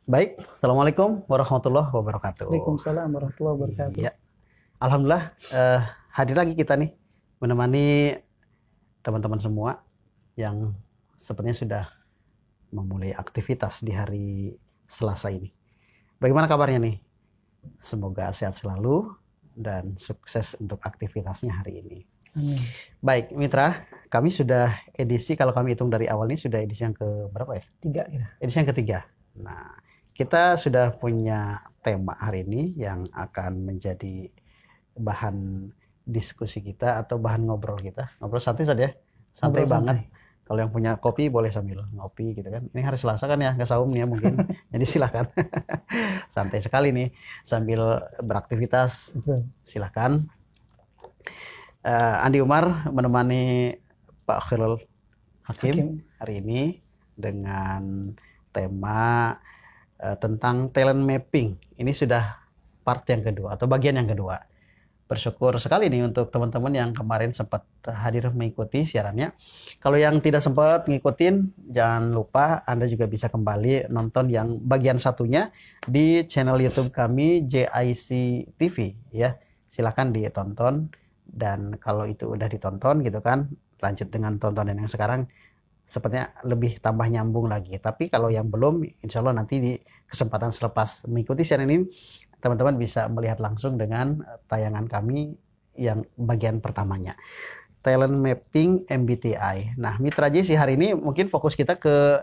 Baik, Assalamualaikum warahmatullahi wabarakatuh. Waalaikumsalam warahmatullahi wabarakatuh. Iya, Alhamdulillah hadir lagi kita nih menemani teman-teman semua yang sepertinya sudah memulai aktivitas di hari Selasa ini. Bagaimana kabarnya nih? Semoga sehat selalu dan sukses untuk aktivitasnya hari ini. Amin. Baik, Mitra, kami sudah edisi, kalau kami hitung dari awal ini sudah edisi yang ke berapa ya? 3 ya. Edisi yang ketiga. Nah, kita sudah punya tema hari ini yang akan menjadi bahan diskusi kita atau bahan ngobrol kita. Ngobrol santai saja, santai Ngobrol banget. santai. Kalau yang punya kopi boleh sambil ngopi gitu kan. Ini hari Selasa kan ya, nggak saum nih ya mungkin. Jadi silahkan. Santai sekali nih sambil beraktivitas. Betul. Silahkan. Andi Umar menemani Pak Khairul Hakim hari ini dengan tema tentang talent mapping. Ini sudah part yang kedua atau bagian yang kedua. Bersyukur sekali nih untuk teman-teman yang kemarin sempat hadir mengikuti siarannya. Kalau yang tidak sempat ngikutin, jangan lupa Anda juga bisa kembali nonton yang bagian satunya di channel YouTube kami JIC TV ya. Silakan ditonton, dan kalau itu udah ditonton gitu kan, lanjut dengan tontonan yang sekarang, sepertinya lebih tambah nyambung lagi. Tapi kalau yang belum, insya Allah nanti di kesempatan selepas mengikuti siaran ini, teman-teman bisa melihat langsung dengan tayangan kami yang bagian pertamanya. Talent Mapping MBTI. Nah, Mitra JC hari ini mungkin fokus kita ke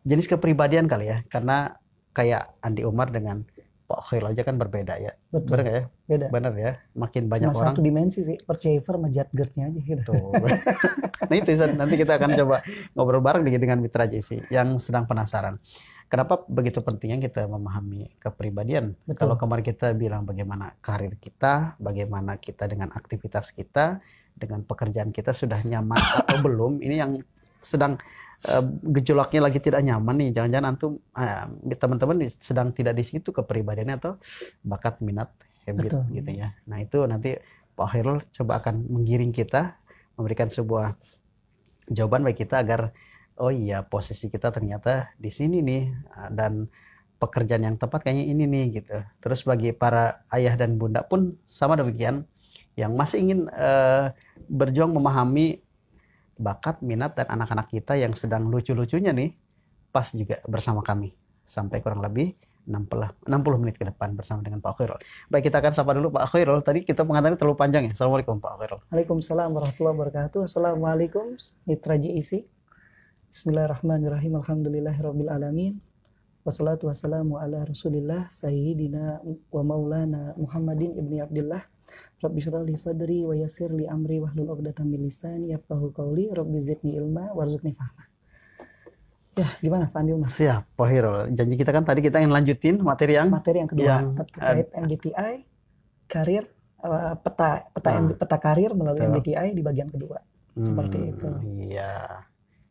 jenis kepribadian kali ya. Karena kayak Andi Umar dengan Pak Khairul aja kan berbeda ya. Betul. Benar nggak ya? Beda. Benar ya. Makin banyak Cuma orang. satu dimensi sih, perceiver sama Jadgert-nya aja gitu. Tuh. Nah itu nanti kita akan coba ngobrol bareng dengan Mitra JC yang sedang penasaran. Kenapa begitu pentingnya kita memahami kepribadian? Betul. Kalau kemarin kita bilang bagaimana karir kita, bagaimana kita dengan aktivitas kita, dengan pekerjaan kita sudah nyaman atau belum, ini yang sedang gejolaknya lagi tidak nyaman nih. Jangan-jangan antum teman-teman sedang tidak di situ kepribadiannya atau bakat, minat, habit. Betul. Gitu ya. Nah itu nanti Pak Khairul coba akan menggiring kita, memberikan sebuah jawaban bagi kita agar oh iya posisi kita ternyata di sini nih, dan pekerjaan yang tepat kayaknya ini nih gitu. Terus bagi para ayah dan bunda pun sama demikian, yang masih ingin berjuang memahami bakat, minat, dan anak-anak kita yang sedang lucu-lucunya nih, pas juga bersama kami sampai kurang lebih 60 menit ke depan bersama dengan Pak Khairul. Baik, kita akan sapa dulu Pak Khairul. Tadi kita pengantarnya terlalu panjang ya. Assalamualaikum Pak Khairul. Waalaikumsalam warahmatullahi wabarakatuh. Assalamualaikum Mitra JIC. Bismillahirrahmanirrahim. Alhamdulillahirabbil alamin. Wassalatu wassalamu ala Rasulillah sayyidina wa maulana Muhammadin ibni Abdillah. Rabbi shrah li sadri wa yassir li amri wahlul 'uqdatam min lisani yafqahu qawli. Rabbi zidni ilma warzuqni fahma. Ya, gimana Pak Andi Umar? Siap, Pak Khairul. Janji kita kan tadi kita ingin lanjutin materi yang kedua terkait MBTI, karir, peta karir melalui MBTI di bagian kedua. Seperti itu. Iya.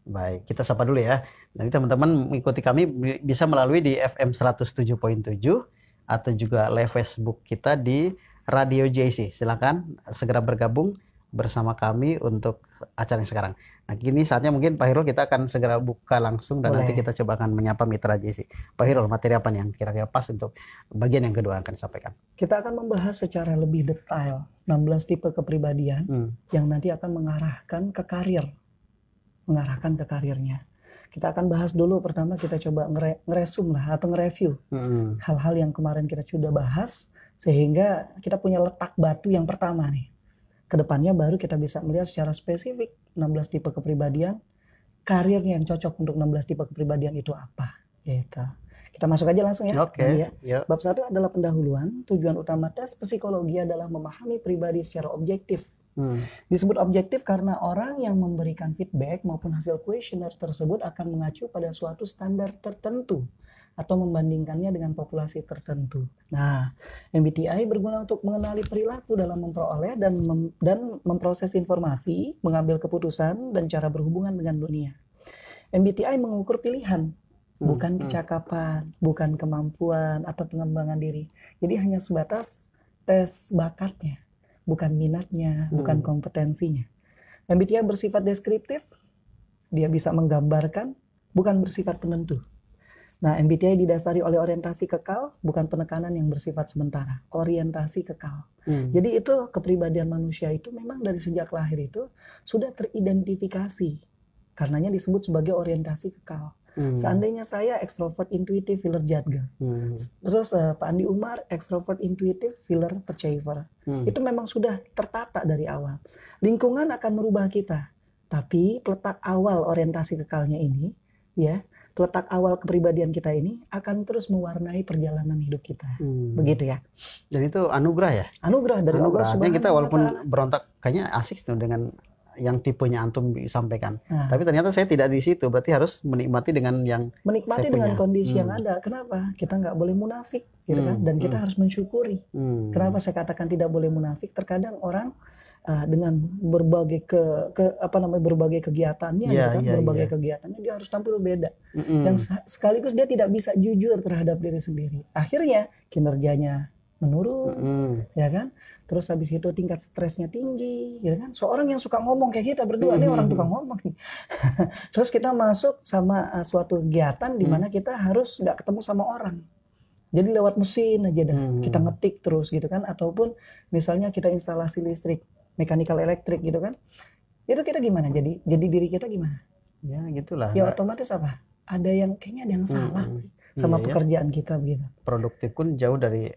Baik, kita sapa dulu ya. Nanti teman-teman mengikuti kami bisa melalui di FM 107.7 atau juga live Facebook kita di Radio JIC. Silakan segera bergabung bersama kami untuk acara yang sekarang. Nah, kini saatnya mungkin Pak Khairul kita akan segera buka langsung dan nanti kita coba akan menyapa Mitra JIC. Pak Khairul, materi apa nih yang kira-kira pas untuk bagian yang kedua akan disampaikan? Kita akan membahas secara lebih detail 16 tipe kepribadian yang nanti akan mengarahkan ke karir. Mengarahkan ke karirnya. Kita akan bahas dulu, pertama kita coba ngeresum lah atau nge-review hal-hal yang kemarin kita sudah bahas, sehingga kita punya letak batu yang pertama nih. Kedepannya baru kita bisa melihat secara spesifik 16 tipe kepribadian, karir yang cocok untuk 16 tipe kepribadian itu apa. Gitu. Kita masuk aja langsung ya. Oke. Ya. Bab 1 adalah pendahuluan. Tujuan utama tes psikologi adalah memahami pribadi secara objektif. Disebut objektif karena orang yang memberikan feedback maupun hasil kuesioner tersebut akan mengacu pada suatu standar tertentu atau membandingkannya dengan populasi tertentu. Nah, MBTI berguna untuk mengenali perilaku dalam memperoleh dan memproses informasi, mengambil keputusan, dan cara berhubungan dengan dunia. MBTI mengukur pilihan, bukan kecakapan, bukan kemampuan atau pengembangan diri. Jadi hanya sebatas tes bakatnya, bukan minatnya, bukan kompetensinya. MBTI bersifat deskriptif, dia bisa menggambarkan, bukan bersifat penentu. Nah, MBTI didasari oleh orientasi kekal, bukan penekanan yang bersifat sementara. Orientasi kekal. Jadi itu kepribadian manusia itu memang dari sejak lahir itu sudah teridentifikasi. Karenanya disebut sebagai orientasi kekal. Seandainya saya ekstrovert intuitif filler jadga. Terus Pak Andi Umar ekstrovert intuitif filler perceiver. Itu memang sudah tertata dari awal. Lingkungan akan merubah kita. Tapi letak awal orientasi kekalnya ini, ya, letak awal kepribadian kita ini akan terus mewarnai perjalanan hidup kita. Begitu ya. Dan itu anugerah ya? Anugerah dari Allah Subhanahu wa Ta'ala. Kita walaupun berontak kayaknya asik tuh dengan yang tipenya antum disampaikan. Tapi ternyata saya tidak di situ. Berarti harus menikmati dengan yang menikmati dengan kondisi yang ada. Kenapa? Kita nggak boleh munafik, gitu kan? Dan kita harus mensyukuri. Kenapa saya katakan tidak boleh munafik? Terkadang orang dengan berbagai berbagai kegiatannya, gitu kan? Berbagai kegiatannya dia harus tampil beda. Yang sekaligus dia tidak bisa jujur terhadap diri sendiri. Akhirnya kinerjanya menurun, ya kan? Terus habis itu tingkat stresnya tinggi, ya kan? Seorang yang suka ngomong kayak kita berdua, ini orang tukang ngomong nih. Terus kita masuk sama suatu kegiatan di mana kita harus nggak ketemu sama orang. Jadi lewat mesin aja dah, kita ngetik terus gitu kan? Ataupun misalnya kita instalasi listrik, mechanical elektrik gitu kan? Itu kita gimana? Jadi diri kita gimana? Ya gitulah. Ya otomatis apa? Kayaknya ada yang salah sama pekerjaan kita begitu. Produktif pun jauh dari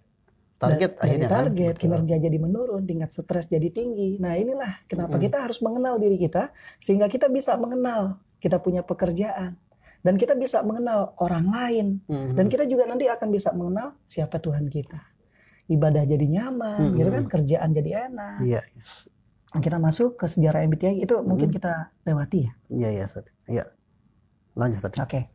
target akhirnya target, kinerja jadi menurun, tingkat stres jadi tinggi. Nah inilah kenapa kita harus mengenal diri kita, sehingga kita bisa mengenal kita punya pekerjaan, dan kita bisa mengenal orang lain, dan kita juga nanti akan bisa mengenal siapa Tuhan kita. Ibadah jadi nyaman, gitu kan, kerjaan jadi enak. Kita masuk ke sejarah MBTI itu mungkin kita lewati ya. Iya. Lanjut tadi. Oke.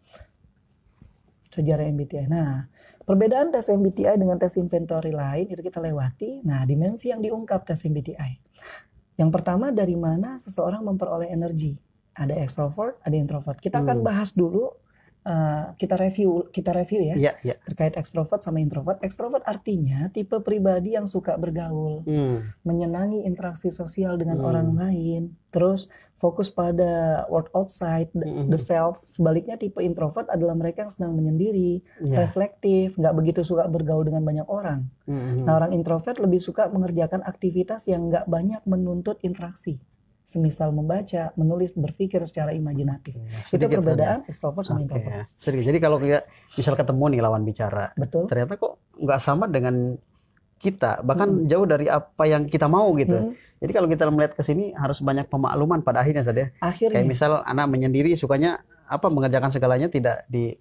Sejarah MBTI. Nah, perbedaan tes MBTI dengan tes inventory lain itu kita lewati. Nah, dimensi yang diungkap tes MBTI. Yang pertama, dari mana seseorang memperoleh energi. Ada extrovert, ada introvert. Kita akan bahas dulu, kita review ya. Terkait extrovert sama introvert. Extrovert artinya tipe pribadi yang suka bergaul, menyenangi interaksi sosial dengan orang lain, terus fokus pada world outside, the self. Sebaliknya tipe introvert adalah mereka yang senang menyendiri, reflektif, nggak begitu suka bergaul dengan banyak orang. Nah, orang introvert lebih suka mengerjakan aktivitas yang nggak banyak menuntut interaksi. Semisal membaca, menulis, berpikir secara imajinatif. Itu perbedaan extrovert sama introvert. Jadi kalau kita misal ketemu nih lawan bicara, ternyata kok nggak sama dengan kita, bahkan jauh dari apa yang kita mau gitu. Jadi kalau kita melihat ke sini harus banyak pemakluman pada akhirnya saja. Kayak misal anak menyendiri sukanya mengerjakan segalanya tidak di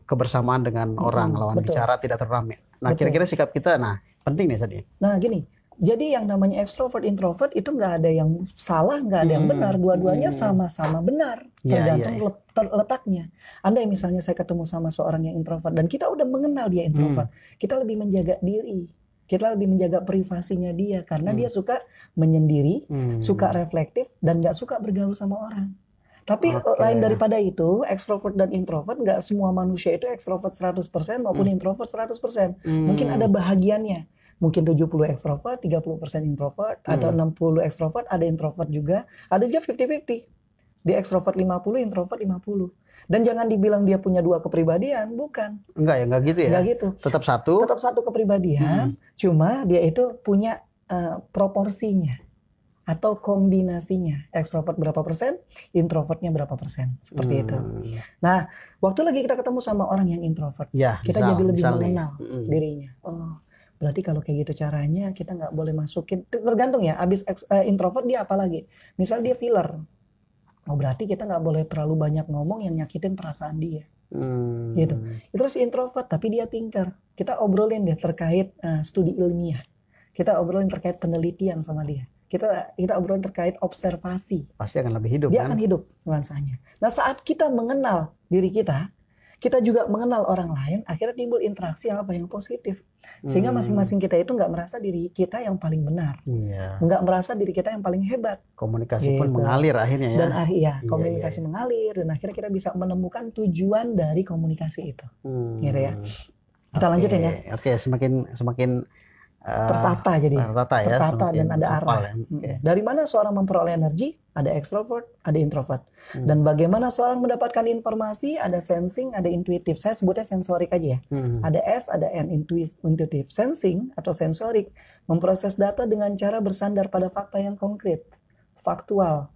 kebersamaan dengan orang, lawan bicara tidak terlalu ramai. Nah, kira-kira sikap kita penting nih tadi. Nah, gini. Jadi yang namanya extrovert introvert itu nggak ada yang salah, nggak ada yang benar. Dua-duanya sama-sama benar, tergantung letaknya. Andai misalnya saya ketemu sama seorang yang introvert dan kita udah mengenal dia introvert, kita lebih menjaga diri, kita lebih menjaga privasinya dia karena dia suka menyendiri, suka reflektif dan nggak suka bergaul sama orang. Tapi lain daripada itu, extrovert dan introvert, nggak semua manusia itu extrovert 100% maupun introvert 100%. Mungkin ada bahagiannya. Mungkin 70 ekstrovert, 30% introvert, atau 60 ekstrovert, ada introvert juga. Ada juga 50-50. Di ekstrovert 50, introvert 50. Dan jangan dibilang dia punya dua kepribadian, bukan. Enggak gitu ya? Enggak gitu. Tetap satu kepribadian, cuma dia itu punya proporsinya atau kombinasinya. Ekstrovert berapa persen, introvertnya berapa persen. Seperti itu. Nah, waktu lagi kita ketemu sama orang yang introvert, kita jadi lebih mengenal dirinya. Berarti kalau kayak gitu caranya kita nggak boleh masukin, tergantung ya, abis introvert dia apa lagi. Misal dia filler, berarti kita nggak boleh terlalu banyak ngomong yang nyakitin perasaan dia. Gitu. Terus introvert tapi dia thinker, kita obrolin dia terkait studi ilmiah, kita obrolin terkait penelitian sama dia, kita obrolin terkait observasi. Pasti akan lebih hidup. Dia akan hidup nuansanya. Nah, saat kita mengenal diri kita juga mengenal orang lain, akhirnya timbul interaksi yang positif. Sehingga masing-masing kita itu nggak merasa diri kita yang paling benar. Nggak merasa diri kita yang paling hebat. Komunikasi pun mengalir akhirnya ya. Dan komunikasi mengalir, dan akhirnya kita bisa menemukan tujuan dari komunikasi itu. Gitu ya. Kita lanjutin ya. Semakin tertata, jadi tertata dan ada arah. Ya. Okay. Dari mana seorang memperoleh energi? Ada extrovert, ada introvert. Dan bagaimana seorang mendapatkan informasi? Ada sensing, ada intuitif. Saya sebutnya sensorik aja ya. Ada S, ada N, intuitif. Sensing atau sensorik memproses data dengan cara bersandar pada fakta yang konkret, faktual,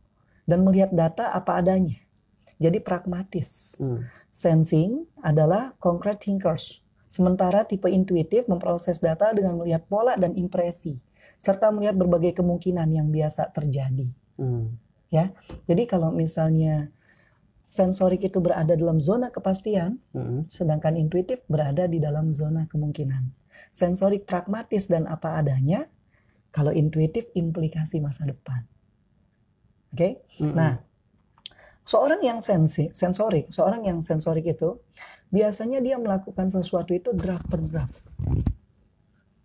dan melihat data apa adanya. Jadi pragmatis. Sensing adalah concrete thinkers. Sementara tipe intuitif memproses data dengan melihat pola dan impresi, serta melihat berbagai kemungkinan yang biasa terjadi. Ya, jadi kalau misalnya sensorik itu berada dalam zona kepastian, sedangkan intuitif berada di dalam zona kemungkinan. Sensorik pragmatis dan apa adanya, kalau intuitif implikasi masa depan. Oke? Nah, seorang yang sensorik itu biasanya dia melakukan sesuatu itu draft per draft.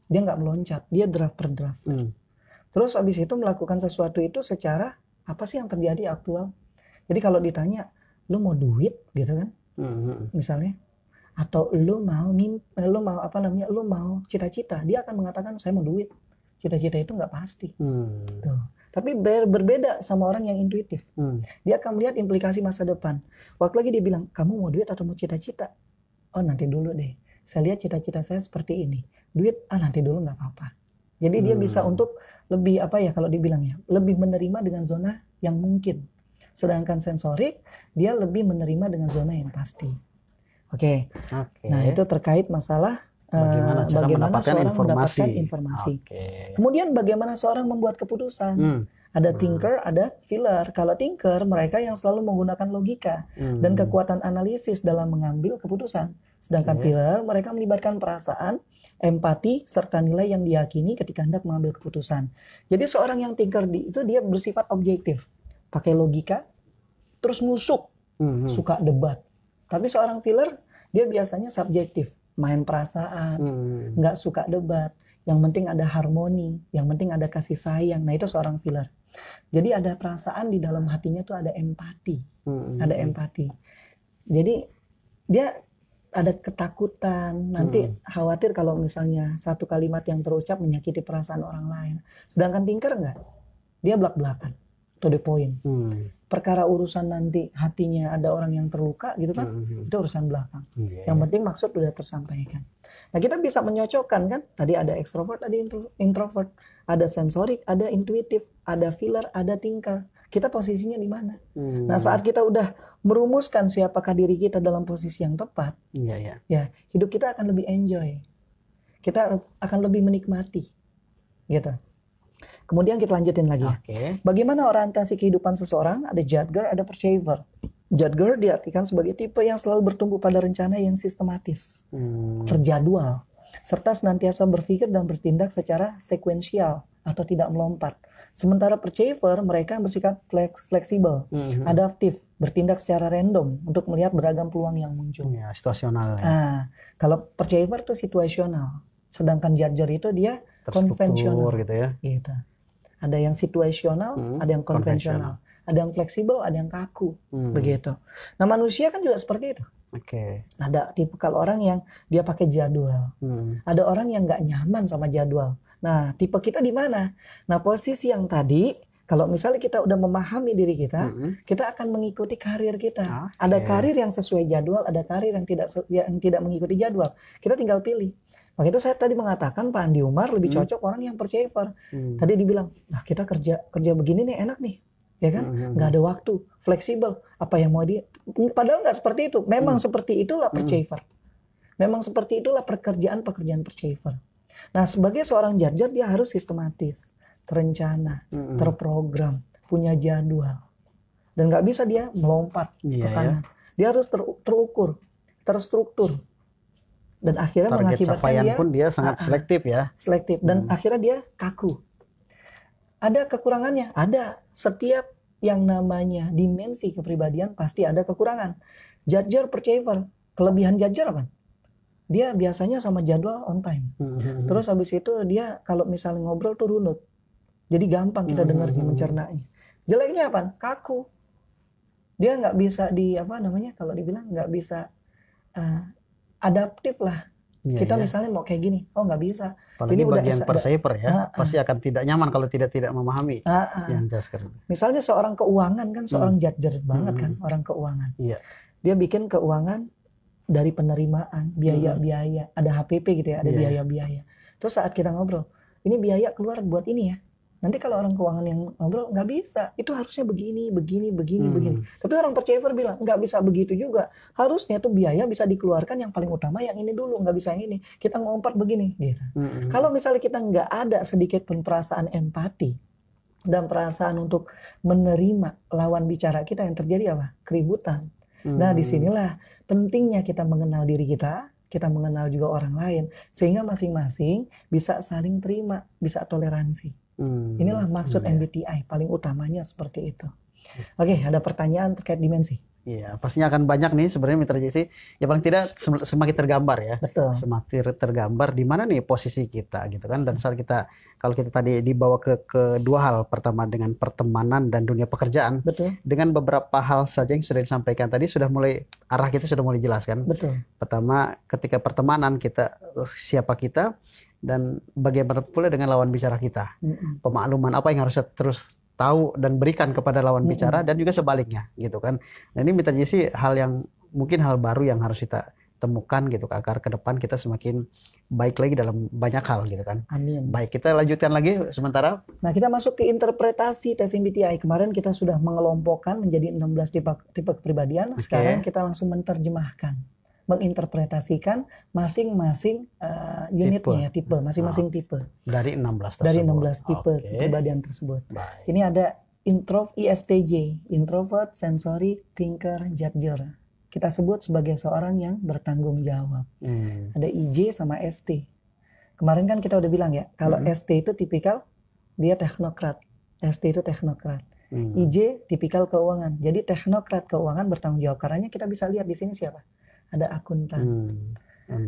Dia nggak meloncat, dia draft per draft. Terus habis itu melakukan sesuatu itu secara apa sih yang terjadi aktual. Jadi kalau ditanya, lu mau duit gitu kan, misalnya, atau lu mau cita-cita, dia akan mengatakan saya mau duit. Cita-cita itu nggak pasti. Tuh. Tapi berbeda sama orang yang intuitif. Dia akan melihat implikasi masa depan. Waktu lagi dia bilang, kamu mau duit atau mau cita-cita? Oh nanti dulu deh. Saya lihat cita-cita saya seperti ini. Duit, nanti dulu nggak apa-apa. Jadi dia bisa untuk lebih kalau dibilang ya, lebih menerima dengan zona yang mungkin. Sedangkan sensorik, dia lebih menerima dengan zona yang pasti. Oke. Nah itu terkait masalah bagaimana seorang mendapatkan informasi. Kemudian bagaimana seorang membuat keputusan. Ada thinker, ada feeler. Kalau thinker, mereka yang selalu menggunakan logika dan kekuatan analisis dalam mengambil keputusan. Sedangkan feeler, mereka melibatkan perasaan, empati, serta nilai yang diyakini ketika hendak mengambil keputusan. Jadi seorang yang thinker itu dia bersifat objektif. Pakai logika, terus nusuk, suka debat. Tapi seorang feeler, dia biasanya subjektif. Main perasaan, nggak suka debat. Yang penting ada harmoni, yang penting ada kasih sayang. Nah itu seorang feeler. Jadi ada perasaan di dalam hatinya tuh ada empati. Ada empati. Jadi dia ada ketakutan, nanti khawatir kalau misalnya satu kalimat yang terucap menyakiti perasaan orang lain. Sedangkan thinker enggak, dia belak-belakan, to the point. Perkara urusan nanti hatinya ada orang yang terluka gitu kan, itu urusan belakang. Yang penting maksud udah tersampaikan. Nah kita bisa menyocokkan kan, tadi ada extrovert, ada introvert, ada sensorik, ada intuitif, ada feeler, ada thinker. Kita posisinya di mana? Nah saat kita udah merumuskan siapakah diri kita dalam posisi yang tepat, ya hidup kita akan lebih enjoy, kita akan lebih menikmati, gitu. Kemudian kita lanjutin lagi. Bagaimana orientasi kehidupan seseorang? Ada judger, ada perceiver. Judger diartikan sebagai tipe yang selalu bertumbuh pada rencana yang sistematis, terjadwal, serta senantiasa berpikir dan bertindak secara sekuensial atau tidak melompat. Sementara perceiver, mereka yang bersikap fleksibel, adaptif, bertindak secara random untuk melihat beragam peluang yang muncul. Situasional. Kalau perceiver itu situasional, sedangkan judger itu dia konvensional. Gitu ya. Gitu. Ada yang situasional, ada yang konvensional, ada yang fleksibel, ada yang kaku, begitu. Nah manusia kan juga seperti itu. Ada tipikal orang yang dia pakai jadwal, ada orang yang nggak nyaman sama jadwal. Nah tipe kita di mana? Nah posisi yang tadi, kalau misalnya kita udah memahami diri kita, kita akan mengikuti karir kita. Ada karir yang sesuai jadwal, ada karir yang tidak mengikuti jadwal. Kita tinggal pilih. Makanya itu saya tadi mengatakan Pak Andi Umar lebih cocok orang yang perceiver. Tadi dibilang, nah kita kerja begini nih enak nih, ya kan? Nggak ada waktu, fleksibel. Apa yang mau dia? Padahal nggak seperti itu. Memang seperti itulah perceiver. Memang seperti itulah pekerjaan perceiver. Nah sebagai seorang judger dia harus sistematis, terencana, terprogram, punya jadwal, dan nggak bisa dia melompat ke kanan. Dia harus terukur, terstruktur. Dan akhirnya mengakibatkan dia pun dia sangat selektif ya. Selektif dan akhirnya dia kaku. Ada kekurangannya, ada. Setiap yang namanya dimensi kepribadian pasti ada kekurangan. Judger, perceiver, kelebihan judger apa? Dia biasanya sama jadwal on time. Terus habis itu dia kalau misalnya ngobrol tuh runut. Jadi gampang kita dengarnya, mencernanya. Jeleknya apa? Kaku. Dia nggak bisa kalau dibilang nggak bisa adaptif lah, Kita misalnya mau kayak gini, oh nggak bisa. Apalagi ini bagi yang persaver ya, pasti akan tidak nyaman kalau tidak memahami yang Jasker. Misalnya seorang keuangan kan, seorang judger banget kan, orang keuangan. Dia bikin keuangan dari penerimaan, biaya-biaya, ada HPP gitu ya, ada biaya-biaya. Terus saat kita ngobrol, ini biaya keluar buat ini ya. Nanti kalau orang keuangan yang ngobrol, nggak bisa. Itu harusnya begini. Tapi orang persaver bilang, nggak bisa begitu juga. Harusnya tuh biaya bisa dikeluarkan yang paling utama yang ini dulu, nggak bisa yang ini. Kita ngompat begini. Gitu. Kalau misalnya kita nggak ada sedikit pun perasaan empati dan perasaan untuk menerima lawan bicara kita, yang terjadi apa? Keributan. Nah, disinilah pentingnya kita mengenal diri kita mengenal juga orang lain. Sehingga masing-masing bisa saling terima, bisa toleransi. Inilah maksud MBTI, paling utamanya seperti itu. Oke, ada pertanyaan terkait dimensi? Iya, pastinya akan banyak nih sebenarnya Mitra JC. Ya paling tidak semakin tergambar ya. Betul. Semakin tergambar di mana nih posisi kita gitu kan. Dan saat kalau kita tadi dibawa ke kedua hal, pertama dengan pertemanan dan dunia pekerjaan. Betul. Dengan beberapa hal saja yang sudah disampaikan tadi arah kita sudah mulai jelaskan. Betul. Pertama, ketika pertemanan siapa kita, dan bagaimana pula dengan lawan bicara kita. Pemakluman apa yang harus terus tahu dan berikan kepada lawan bicara, dan juga sebaliknya gitu kan. Nah ini Mitra JC mungkin hal baru yang harus kita temukan gitu, agar ke depan kita semakin baik lagi dalam banyak hal gitu kan. Amin. Baik, kita lanjutkan lagi sementara. Nah, kita masuk ke interpretasi tes MBTI. Kemarin kita sudah mengelompokkan menjadi 16 tipe kepribadian. Sekarang kita langsung menerjemahkan, menginterpretasikan masing-masing unitnya, tipe, masing-masing tipe. Dari 16 tersebut. Dari 16 tipe kepribadian tersebut. Baik. Ini ada ISTJ, introvert, sensory, thinker, judger. Kita sebut sebagai seorang yang bertanggung jawab. Ada IJ sama ST. Kemarin kan kita udah bilang ya, kalau ST itu tipikal, dia teknokrat. ST itu teknokrat. IJ tipikal keuangan. Jadi teknokrat keuangan bertanggung jawab. Karena kita bisa lihat di sini siapa? Ada akuntan,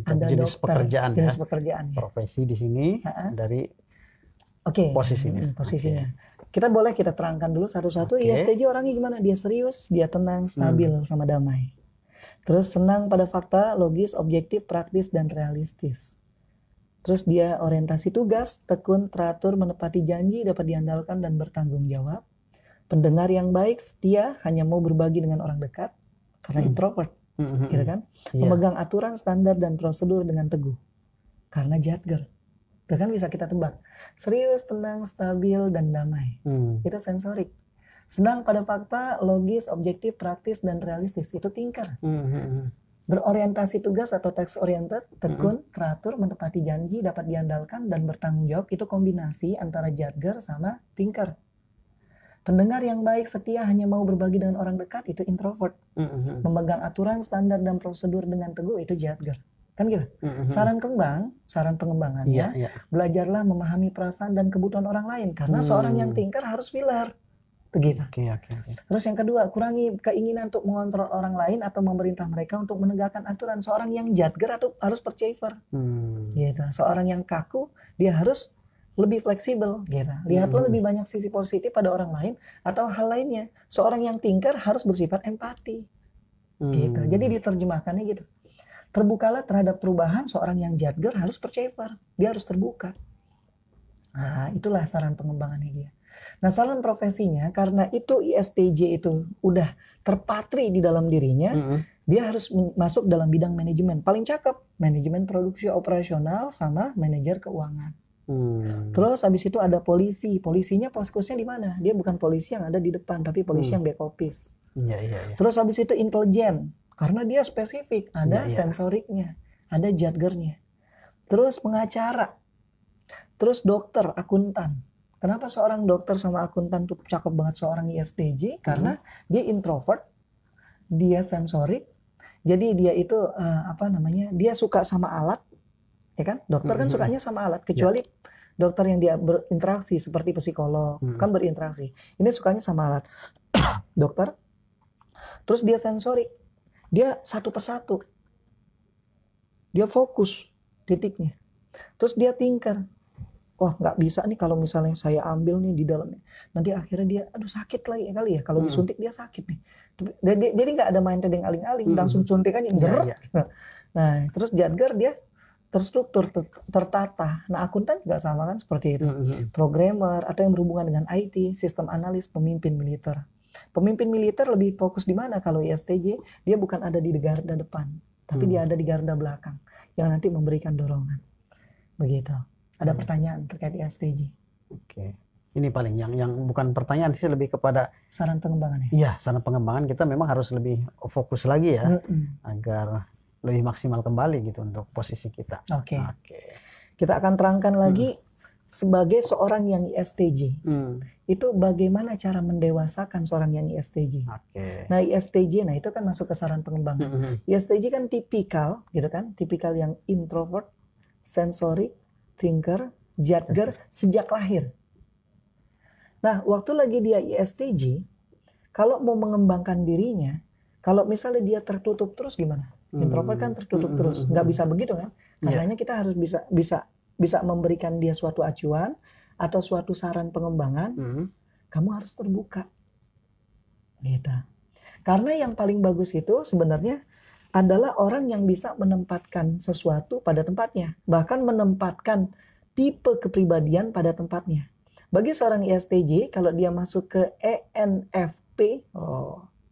ada jenis dokter, pekerjaan jenis pekerjaan ya. Profesi di sini dari posisinya. Posisinya. Kita terangkan dulu satu-satu. ISTJ orangnya gimana? Dia serius, dia tenang, stabil, sama damai. Terus senang pada fakta, logis, objektif, praktis, dan realistis. Terus dia orientasi tugas, tekun, teratur, menepati janji, dapat diandalkan, dan bertanggung jawab. Pendengar yang baik, setia, hanya mau berbagi dengan orang dekat, karena introvert. Gitu kan? Memegang aturan, standar, dan prosedur dengan teguh, karena jadger. Itu kan bisa kita tebak. Serius, tenang, stabil, dan damai. Itu sensorik. Senang pada fakta, logis, objektif, praktis, dan realistis. Itu thinker. Berorientasi tugas atau task oriented, tekun, teratur, menepati janji, dapat diandalkan, dan bertanggung jawab. Itu kombinasi antara jadger sama thinker. Pendengar yang baik, setia, hanya mau berbagi dengan orang dekat, itu introvert. Memegang aturan, standar, dan prosedur dengan teguh, itu jadger. Kan gitu? Saran pengembangannya, belajarlah memahami perasaan dan kebutuhan orang lain. Karena seorang yang thinker harus filler. Begitu. Terus yang kedua, kurangi keinginan untuk mengontrol orang lain atau memerintah mereka untuk menegakkan aturan. Seorang yang jadger harus perceiver. Gitu. Seorang yang kaku, dia harus lebih fleksibel. Gitu. Lihatlah lebih banyak sisi positif pada orang lain atau hal lainnya. Seorang yang thinker harus bersifat empati. Gitu. Jadi diterjemahkannya gitu. Terbukalah terhadap perubahan. Seorang yang jadger harus perceiver. Dia harus terbuka. Nah, itulah saran pengembangannya dia. Nah, saran profesinya, karena itu ISTJ itu udah terpatri di dalam dirinya, dia harus masuk dalam bidang manajemen. Paling cakep, manajemen produksi operasional sama manajer keuangan. Terus habis itu ada polisi. Polisinya fokusnya di mana? Dia bukan polisi yang ada di depan, tapi polisi yang back office. Terus habis itu intelijen, karena dia spesifik, ada sensoriknya, ada jadgernya. Terus pengacara. Terus dokter, akuntan. Kenapa seorang dokter sama akuntan tuh cakep banget seorang ISTJ? Karena dia introvert, dia sensorik, jadi dia itu dia suka sama alat, ya kan? Dokter kan sukanya sama alat, kecuali dokter yang dia berinteraksi seperti psikolog, kan berinteraksi. Ini sukanya sama alat. Dokter, terus dia sensorik, dia satu persatu, dia fokus titiknya. Terus dia thinker. Wah, nggak bisa nih kalau misalnya saya ambil nih di dalamnya. Nanti akhirnya dia, aduh sakit lagi kali ya. Kalau disuntik dia sakit nih. Jadi nggak ada main tedeng aling-aling, langsung suntik aja. Nah, terus jadger dia terstruktur, tertata. Nah, akuntan juga sama kan seperti itu. Programmer atau yang berhubungan dengan IT, sistem analis, pemimpin militer. Pemimpin militer lebih fokus di mana? Kalau ISTJ, dia bukan ada di garda depan, tapi dia ada di garda belakang yang nanti memberikan dorongan. Begitu. Ada pertanyaan terkait ISTJ? Oke. Ini paling yang bukan pertanyaan sih, lebih kepada saran pengembangan ya. Iya, saran pengembangan kita memang harus lebih fokus lagi ya, agar lebih maksimal kembali gitu untuk posisi kita. Oke. Kita akan terangkan lagi sebagai seorang yang ISTJ. Itu bagaimana cara mendewasakan seorang yang ISTJ. Nah, ISTJ, itu kan masuk ke saran pengembangan. ISTJ kan tipikal, gitu kan, tipikal yang introvert, sensorik, thinker, judger sejak lahir. Nah, waktu lagi dia ISTJ, kalau mau mengembangkan dirinya, kalau misalnya dia tertutup terus gimana? Introvert kan tertutup terus, nggak bisa begitu kan? Karenanya kita harus bisa memberikan dia suatu acuan atau suatu saran pengembangan. Kamu harus terbuka, gitu. Karena yang paling bagus itu sebenarnya adalah orang yang bisa menempatkan sesuatu pada tempatnya, bahkan menempatkan tipe kepribadian pada tempatnya. Bagi seorang ISTJ, kalau dia masuk ke ENFP,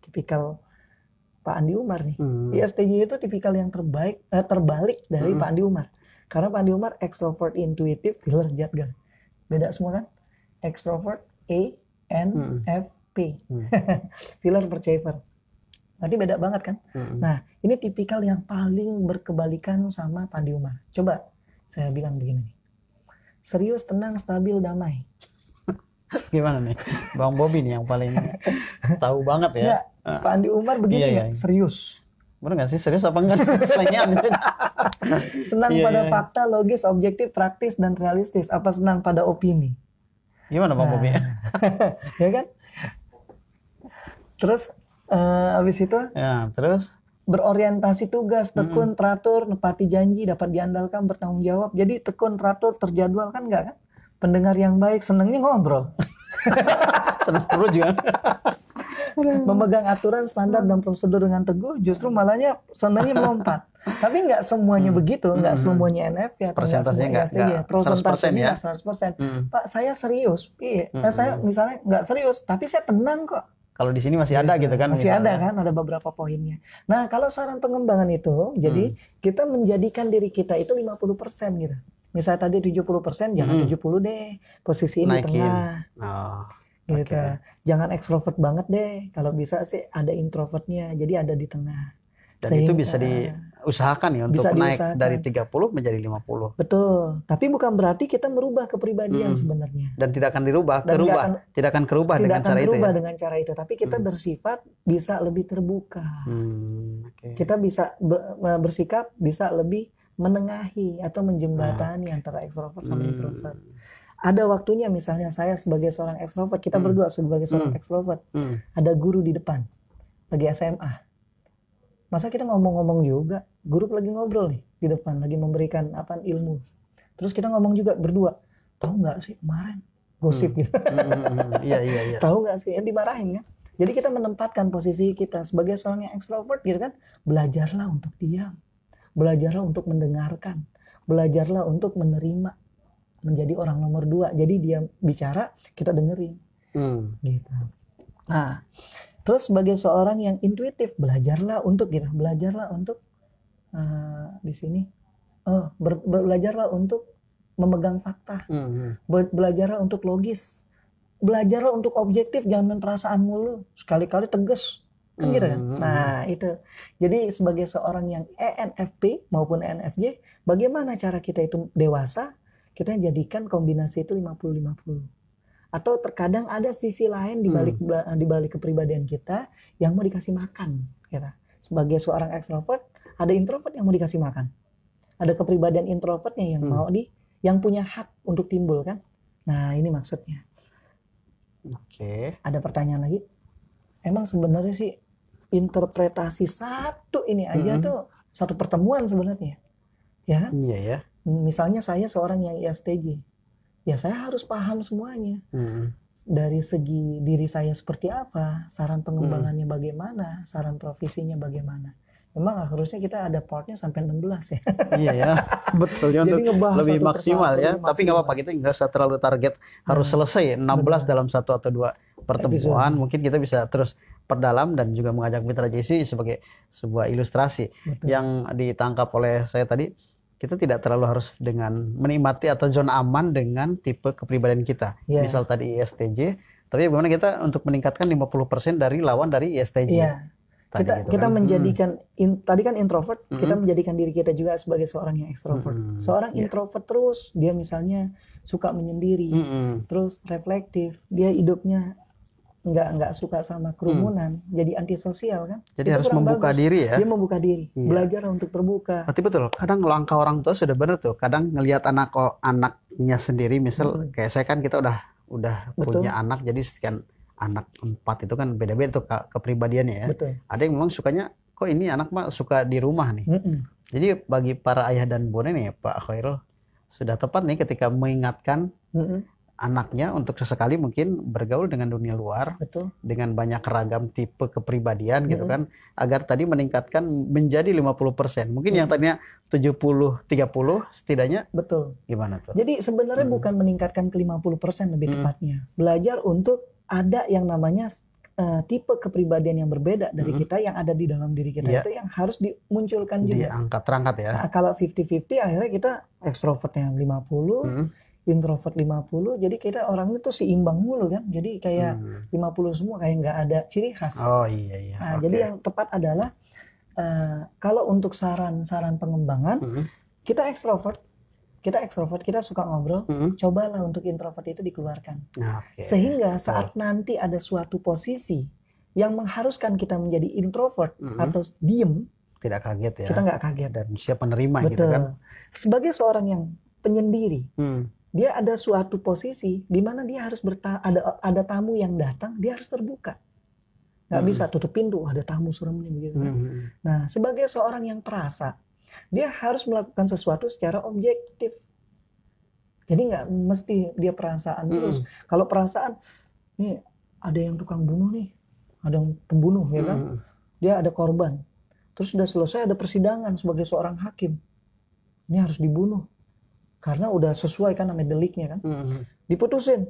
tipikal Pak Andi Umar nih. ISTJ itu tipikal yang terbalik dari Pak Andi Umar. Karena Pak Andi Umar extrovert, intuitive, healer, judger. Beda semua kan? Extrovert, ENFP. Healer, perceiver. Berarti beda banget kan? Nah, ini tipikal yang paling berkebalikan sama Pak Andi Umar. Coba saya bilang begini. Serius, tenang, stabil, damai. Gimana nih? Bang Bobi nih yang paling tahu banget ya. Pak Andi Umar begini serius. Bener nggak sih? Serius apa enggak? Senang pada fakta, logis, objektif, praktis, dan realistis. Apa senang pada opini? Gimana Bang Bobi? Ya kan? Terus habis itu? Ya, terus? Berorientasi tugas, tekun, teratur, nepati janji, dapat diandalkan, bertanggung jawab. Jadi tekun, teratur, terjadwal kan enggak kan? Pendengar yang baik, senangnya ngobrol. Senang perlu juga. Memegang aturan, standar, dan prosedur dengan teguh, justru malahnya senangnya melompat. Tapi nggak semuanya begitu, nggak semuanya NF ya, persentasenya nggak 100%. Pak, saya serius. Iya, saya misalnya nggak serius, tapi saya tenang kok. Kalau di sini masih ada gitu kan? Masih ada kan, ada beberapa poinnya. Nah, kalau saran pengembangan itu, jadi kita menjadikan diri kita itu 50% gitu. Misalnya tadi 70%, jangan 70 deh. Posisi ini di tengah. Gitu. Jangan ekstrovert banget deh. Kalau bisa sih ada introvertnya. Jadi ada di tengah. Dan itu bisa diusahakan ya untuk naik dari 30 menjadi 50. Betul. Tapi bukan berarti kita merubah kepribadian sebenarnya. Dan tidak akan tidak akan kerubah dengan cara itu ya. Dengan cara itu. Tapi kita bersifat bisa lebih terbuka. Kita bisa bersikap bisa lebih menengahi atau menjembatani antara ekstrovert sama introvert. Ada waktunya misalnya saya sebagai seorang ekstrovert, kita berdua sebagai seorang ekstrovert, ada guru di depan, lagi SMA. Masa kita ngomong-ngomong juga, guru lagi ngobrol nih di depan, lagi memberikan ilmu. Terus kita ngomong juga berdua, tahu nggak sih kemarin gosip gitu. Iya. Tahu nggak sih, dimarahin kan? Jadi kita menempatkan posisi kita sebagai seorang yang ekstrovert, gitu kan? Belajarlah untuk diam. Belajarlah untuk mendengarkan, belajarlah untuk menerima, menjadi orang nomor 2. Jadi dia bicara, kita dengerin, gitu. Nah, terus sebagai seorang yang intuitif, belajarlah untuk di sini, belajarlah untuk memegang fakta, belajarlah untuk logis, belajarlah untuk objektif, jangan main perasaan mulu, sekali-kali tegas. Kan gitu kan? Nah itu. Jadi sebagai seorang yang ENFP maupun ENFJ, bagaimana cara kita itu dewasa? Kita jadikan kombinasi itu 50-50. Atau terkadang ada sisi lain di balik kepribadian kita yang mau dikasih makan. Gitu. Sebagai seorang ekstrovert, ada introvert yang mau dikasih makan. Ada kepribadian introvertnya yang yang punya hak untuk timbul kan? Nah ini maksudnya. Ada pertanyaan lagi? Emang sebenarnya sih interpretasi satu ini aja tuh satu pertemuan sebenarnya, ya kan? Iya ya. Misalnya saya seorang yang ISTJ, ya saya harus paham semuanya. Dari segi diri saya seperti apa, saran pengembangannya bagaimana, saran profesinya bagaimana. Memang harusnya kita ada partnya sampai 16 ya. Iya ya, betul ya, Jadi untuk ngebahas lebih satu maksimal persatu, ya. lebih Tapi nggak apa-apa, maksimal. kita nggak usah terlalu target harus selesai 16 dalam 1 atau 2 pertemuan. Episode. Mungkin kita bisa terus perdalam dan juga mengajak Mitra JC sebagai sebuah ilustrasi. Betul. Yang ditangkap oleh saya tadi, kita tidak terlalu harus dengan menikmati atau zona aman dengan tipe kepribadian kita. Iya. Misal tadi ISTJ, tapi bagaimana kita untuk meningkatkan 50% dari lawan dari ISTJ. Iya. Tadi Kita gitu kita kan. menjadikan tadi kan introvert, kita menjadikan diri kita juga sebagai seorang yang ekstrovert. Seorang introvert terus dia misalnya suka menyendiri, terus reflektif, dia hidupnya nggak suka sama kerumunan, jadi antisosial kan. Jadi Itu harus kurang membuka bagus. diri ya. Dia membuka diri, belajar untuk terbuka. Berarti betul. Kadang langkah orang tua sudah benar tuh. Kadang ngelihat anaknya sendiri, misal kayak saya kan kita udah Betul. punya anak, jadi sekian anak 4 itu kan beda-beda tuh kepribadiannya ya. Betul. Ada yang memang sukanya kok ini anak mah suka di rumah nih. Jadi bagi para ayah dan bunda nih Pak Khairul, sudah tepat nih ketika mengingatkan anaknya untuk sesekali mungkin bergaul dengan dunia luar. Betul. Dengan banyak ragam tipe kepribadian gitu kan, agar tadi meningkatkan menjadi 50%. Mungkin yang tadinya 70-30 setidaknya. Betul. Gimana tuh? Jadi sebenarnya bukan meningkatkan ke 50% lebih tepatnya. Belajar untuk ada yang namanya tipe kepribadian yang berbeda dari kita yang ada di dalam diri kita itu yang harus dimunculkan juga. Terangkat ya. Nah, kalau 50-50 akhirnya kita ekstrovertnya 50, introvert 50, jadi kita orangnya tuh seimbang mulu kan. Jadi kayak 50 semua, kayak nggak ada ciri khas. Oh iya. Nah, jadi yang tepat adalah kalau untuk saran-saran pengembangan, kita ekstrovert, kita suka ngobrol, cobalah untuk introvert itu dikeluarkan. Sehingga saat nanti ada suatu posisi yang mengharuskan kita menjadi introvert atau diem, tidak kaget ya. Kita nggak kaget dan siap menerima. Betul. Gitu kan. Sebagai seorang yang penyendiri, dia ada suatu posisi di mana dia harus ada tamu yang datang, dia harus terbuka. Nggak bisa tutup pintu, ada tamu serem nih begitu kan. Nah, sebagai seorang yang perasa, dia harus melakukan sesuatu secara objektif. Jadi nggak mesti dia perasaan terus. Kalau perasaan, nih ada yang tukang bunuh nih, ada yang pembunuh ya kan, dia ada korban. Terus sudah selesai ada persidangan sebagai seorang hakim, ini harus dibunuh karena udah sesuai kan nama deliknya kan, diputusin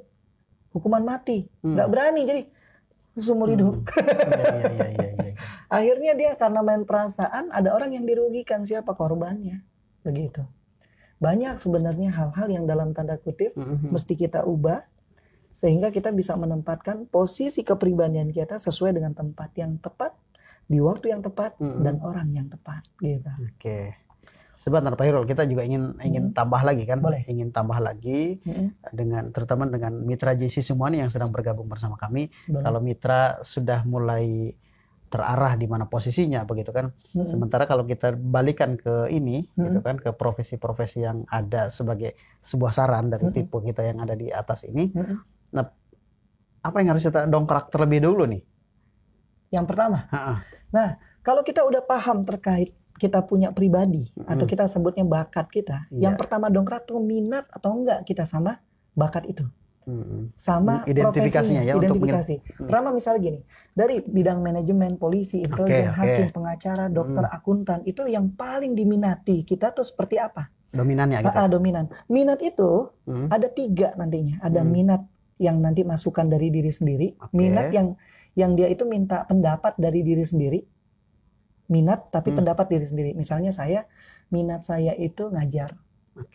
hukuman mati, nggak berani jadi seumur hidup. Iya. Akhirnya dia karena main perasaan, ada orang yang dirugikan, siapa korbannya, begitu. Banyak sebenarnya hal-hal yang dalam tanda kutip mesti kita ubah sehingga kita bisa menempatkan posisi kepribadian kita sesuai dengan tempat yang tepat, di waktu yang tepat, dan orang yang tepat, gitu. Oke. Sebentar Pak Khairul, kita juga ingin tambah lagi kan? Boleh. Ingin tambah lagi terutama dengan Mitra JC semua nih yang sedang bergabung bersama kami. Boleh. Kalau Mitra sudah mulai terarah di mana posisinya begitu kan. Sementara kalau kita balikan ke ini gitu kan, ke profesi-profesi yang ada sebagai sebuah saran dari tipe kita yang ada di atas ini. Nah, apa yang harus kita dongkrak terlebih dulu nih? Yang pertama. Nah, kalau kita udah paham terkait kita punya pribadi atau kita sebutnya bakat kita, yang pertama dongkrak tuh minat atau enggak kita sama bakat itu. Sama identifikasinya ya, identifikasi. Pertama misalnya gini, dari bidang manajemen, polisi, intelijen, hakim, pengacara, dokter, akuntan, itu yang paling diminati kita tuh seperti apa? Dominannya gitu. Dominan. Minat itu ada 3 nantinya. Ada minat yang nanti masukan dari diri sendiri, minat yang dia itu minta pendapat dari diri sendiri, minat tapi pendapat diri sendiri. Misalnya minat saya itu ngajar.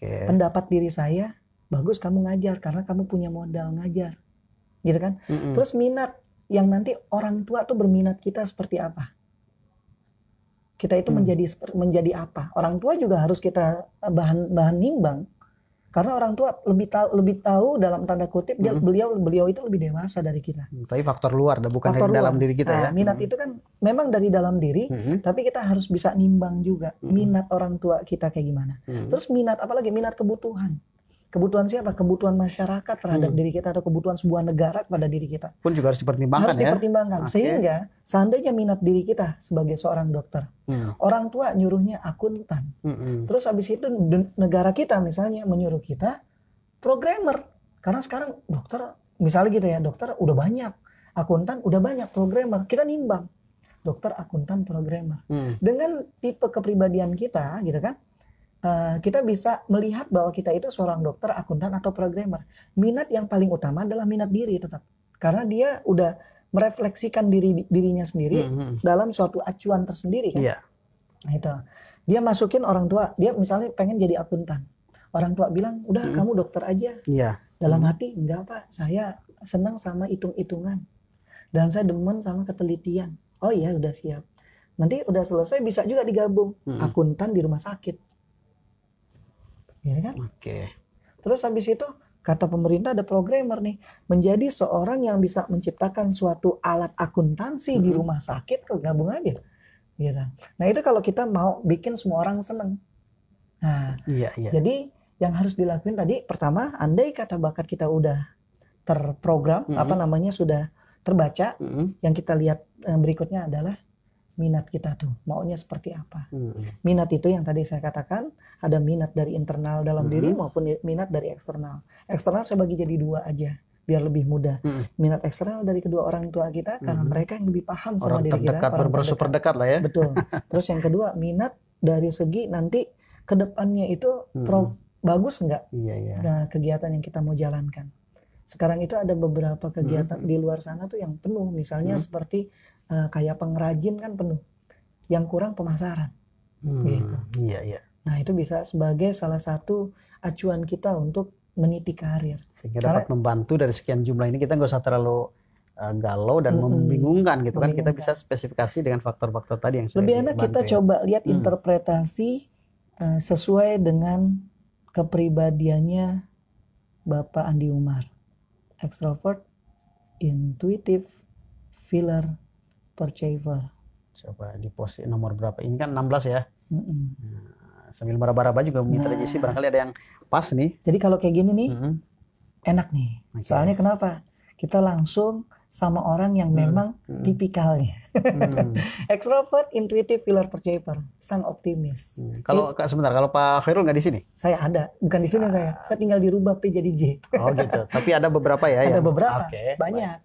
Pendapat diri saya, bagus kamu ngajar karena kamu punya modal ngajar, gitu kan? Terus minat yang nanti orang tua tuh berminat kita seperti apa? Kita itu menjadi apa? Orang tua juga harus kita bahan nimbang, karena orang tua lebih tahu dalam tanda kutip beliau itu lebih dewasa dari kita. Tapi faktor luar, bukan faktor dari dalam diri kita ya. Minat itu kan memang dari dalam diri, tapi kita harus bisa nimbang juga minat orang tua kita kayak gimana. Terus minat apalagi minat kebutuhan. Kebutuhan siapa? Kebutuhan masyarakat terhadap diri kita atau kebutuhan sebuah negara kepada diri kita. Pun juga harus dipertimbangkan ya. Harus dipertimbangkan. Sehingga seandainya minat diri kita sebagai seorang dokter, orang tua nyuruhnya akuntan. Terus habis itu negara kita misalnya menyuruh kita programmer. Karena sekarang dokter, misalnya gitu ya, dokter udah banyak, akuntan udah banyak, programmer. Kita nimbang. dokter, akuntan, programmer. Dengan tipe kepribadian kita, gitu kan, kita bisa melihat bahwa kita itu seorang dokter, akuntan, atau programmer. Minat yang paling utama adalah minat diri tetap. Karena dia udah merefleksikan dirinya sendiri dalam suatu acuan tersendiri kan. Iya. Nah itu. Dia masukin orang tua, dia misalnya pengen jadi akuntan. Orang tua bilang, udah kamu dokter aja. Iya. Dalam hati, enggak Pak, saya senang sama hitung-hitungan. Dan saya demen sama ketelitian. Oh iya, udah siap. Nanti udah selesai bisa juga digabung. Akuntan di rumah sakit. Ya kan? Oke. Terus habis itu, kata pemerintah ada programmer nih. Menjadi seorang yang bisa menciptakan suatu alat akuntansi di rumah sakit, gabung aja. Gitu. Nah itu kalau kita mau bikin semua orang seneng. Nah, jadi yang harus dilakuin tadi, pertama, andai kata bakat kita udah terprogram, sudah terbaca, yang kita lihat berikutnya adalah minat kita tuh, maunya seperti apa. Minat itu yang tadi saya katakan, ada minat dari internal dalam diri maupun minat dari eksternal. Eksternal saya bagi jadi dua aja, biar lebih mudah. Minat eksternal dari kedua orang tua kita, karena mereka yang lebih paham sama diri kita. Orang super dekat lah ya. Betul. Terus yang kedua, minat dari segi nanti kedepannya itu bagus nggak kegiatan yang kita mau jalankan. Sekarang itu ada beberapa kegiatan di luar sana tuh yang penuh, misalnya seperti kayak pengrajin kan penuh, yang kurang pemasaran. Gitu. Nah itu bisa sebagai salah satu acuan kita untuk meniti karir. Sehingga dapat membantu dari sekian jumlah ini, kita nggak usah terlalu galau dan membingungkan gitu kan. Kita bisa spesifikasi dengan faktor-faktor tadi yang sudah lebih enak kita coba lihat interpretasi sesuai dengan kepribadiannya Bapak Andi Umar. Extrovert, intuitive, feeler, perceiver. Coba di post nomor berapa? Ini kan 16 ya. Nah, sambil meraba-raba juga minta sih barangkali ada yang pas nih. Jadi kalau kayak gini nih, enak nih. Soalnya kenapa? Kita langsung sama orang yang memang tipikalnya. Extrovert, intuitive, feeler, perceiver, sang optimis. Kalau sebentar, kalau Pak Khairul nggak di sini? Saya ada, bukan di sini saya tinggal dirubah P jadi J. Oh gitu. Tapi ada beberapa ya? Ada beberapa, banyak.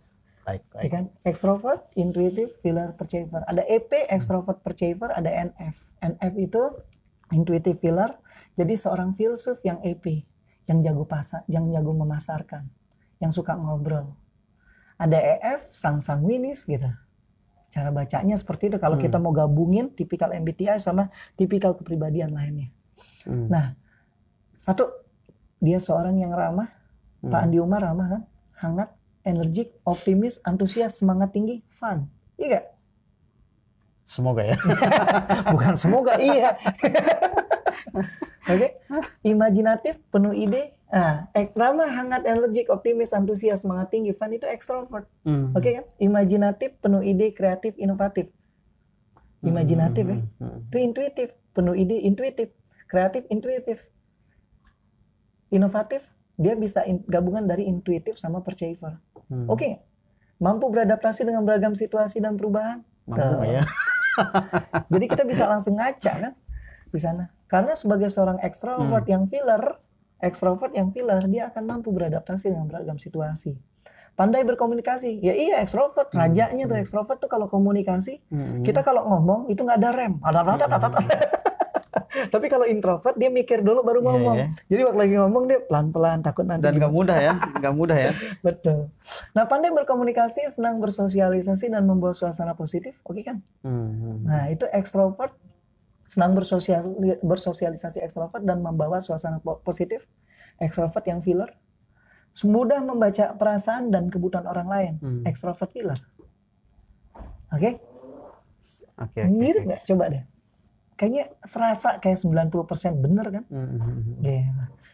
Baik. Ya kan? Extrovert, intuitive, feeler, perceiver. Ada EP, extrovert, perceiver, ada NF. NF itu intuitive, feeler. Jadi seorang filsuf yang EP, yang jago pasar, yang jago memasarkan, yang suka ngobrol. Ada EF, sang sanguinis gitu. Cara bacanya seperti itu kalau kita mau gabungin tipikal MBTI sama tipikal kepribadian lainnya. Nah, satu, dia seorang yang ramah. Pak Andi Umar ramah kan? Hangat, energik, optimis, antusias, semangat tinggi, fun. Iya gak? Semoga ya. Bukan semoga, iya. Oke, imajinatif, penuh ide. Ramah, hangat, energik, optimis, antusias, semangat tinggi, fun itu extrovert. Oke kan? Imajinatif, penuh ide, kreatif, inovatif. Imajinatif ya. Itu intuitif, penuh ide, intuitif, kreatif, intuitif. Inovatif, dia bisa gabungan dari intuitif sama perceiver. Oke. Mampu beradaptasi dengan beragam situasi dan perubahan. Mampu ya. Jadi kita bisa langsung ngaca kan di sana. Karena sebagai seorang extrovert yang feeler, dia akan mampu beradaptasi dengan beragam situasi. Pandai berkomunikasi, ya iya extrovert, rajanya tuh extrovert tuh kalau komunikasi, kita kalau ngomong itu nggak ada rem, tapi kalau introvert dia mikir dulu baru ngomong. Jadi waktu lagi ngomong dia pelan-pelan, takut nanti. Dan nggak mudah ya, Betul. Nah pandai berkomunikasi, senang bersosialisasi dan membawa suasana positif, oke kan? Nah itu extrovert. Senang bersosialisasi ekstrovert dan membawa suasana positif. Ekstrovert yang feeler. Mudah membaca perasaan dan kebutuhan orang lain. Ekstrovert feeler. Oke? Mirip nggak? Coba deh. Kayaknya serasa kayak 90% bener kan?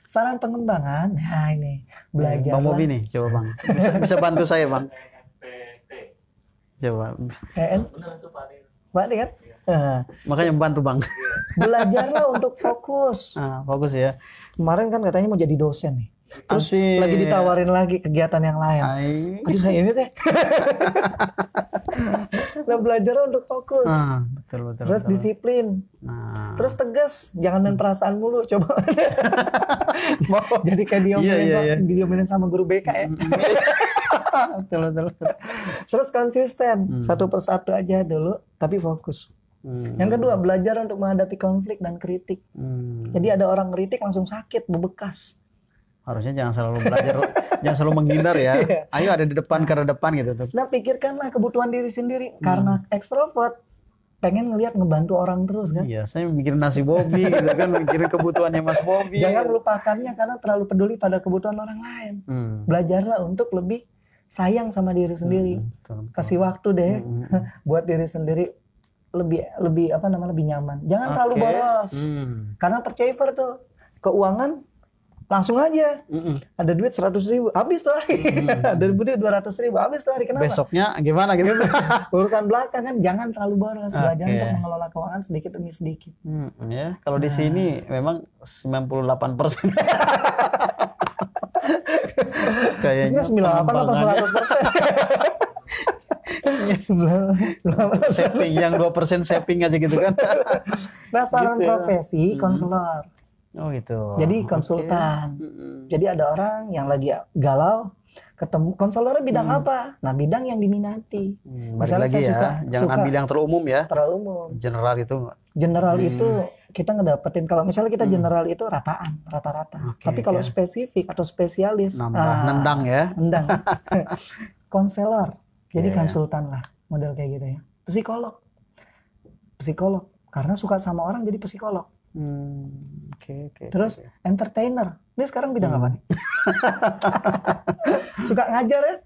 Saran pengembangan. Nah ini. Belajar. Bang Mobi nih. Coba Bang. Bisa bantu saya Bang. Coba. Pak kan? Makanya membantu Bang. Belajarlah untuk fokus. Fokus ya. Kemarin kan katanya mau jadi dosen nih. Terus lagi ditawarin lagi kegiatan yang lain. Aduh saya ini teh. Nah belajar untuk fokus. Betul. Terus disiplin. Terus tegas. Jangan main perasaan mulu. Coba. Jadi kayak diomelin sama guru BK ya. Betul. Terus konsisten, satu persatu aja dulu, tapi fokus. Yang kedua, belajar untuk menghadapi konflik dan kritik. Jadi ada orang kritik langsung sakit, bebekas. Harusnya jangan selalu belajar, jangan selalu menghindar ya. Ayo ada di depan, karena depan gitu. Nah, pikirkanlah kebutuhan diri sendiri. Karena ekstrovert, pengen ngelihat ngebantu orang terus kan. Iya, saya mikirin nasi Bobby gitu kan, mikirin kebutuhannya Mas Bobby. Jangan melupakannya karena terlalu peduli pada kebutuhan orang lain. Belajarlah untuk lebih sayang sama diri sendiri. Betul. Kasih waktu deh buat diri sendiri lebih lebih nyaman. Jangan terlalu boros. Karena perceiver tuh keuangan langsung aja. Ada duit 100.000 habis tuh hari. Ada duit 200.000 habis tuh hari. Kenapa? Besoknya gimana gitu? Urusan belakang kan, jangan terlalu boros. Belajar untuk mengelola keuangan sedikit demi sedikit. Ya, kalau di sini memang 98%. Kayaknya 98 apa 100%? Saving, yang 2% saving aja gitu kan. Nah, saran profesi konselor. Oh gitu. Jadi konsultan. Jadi ada orang yang lagi galau, ketemu konselornya bidang apa? Nah, bidang yang diminati. Misalnya lagi ya, jangan ambil yang terlalu umum ya. Terlalu umum. General itu kita ngedapetin, kalau misalnya kita general itu rata-rata. Tapi kalau spesifik atau spesialis, nendang ya. Nendang. Konselor. Jadi konsultan lah, model kayak gitu ya. Psikolog. Karena suka sama orang jadi psikolog. Terus entertainer. Ini sekarang bidang apa nih? Suka ngajar ya?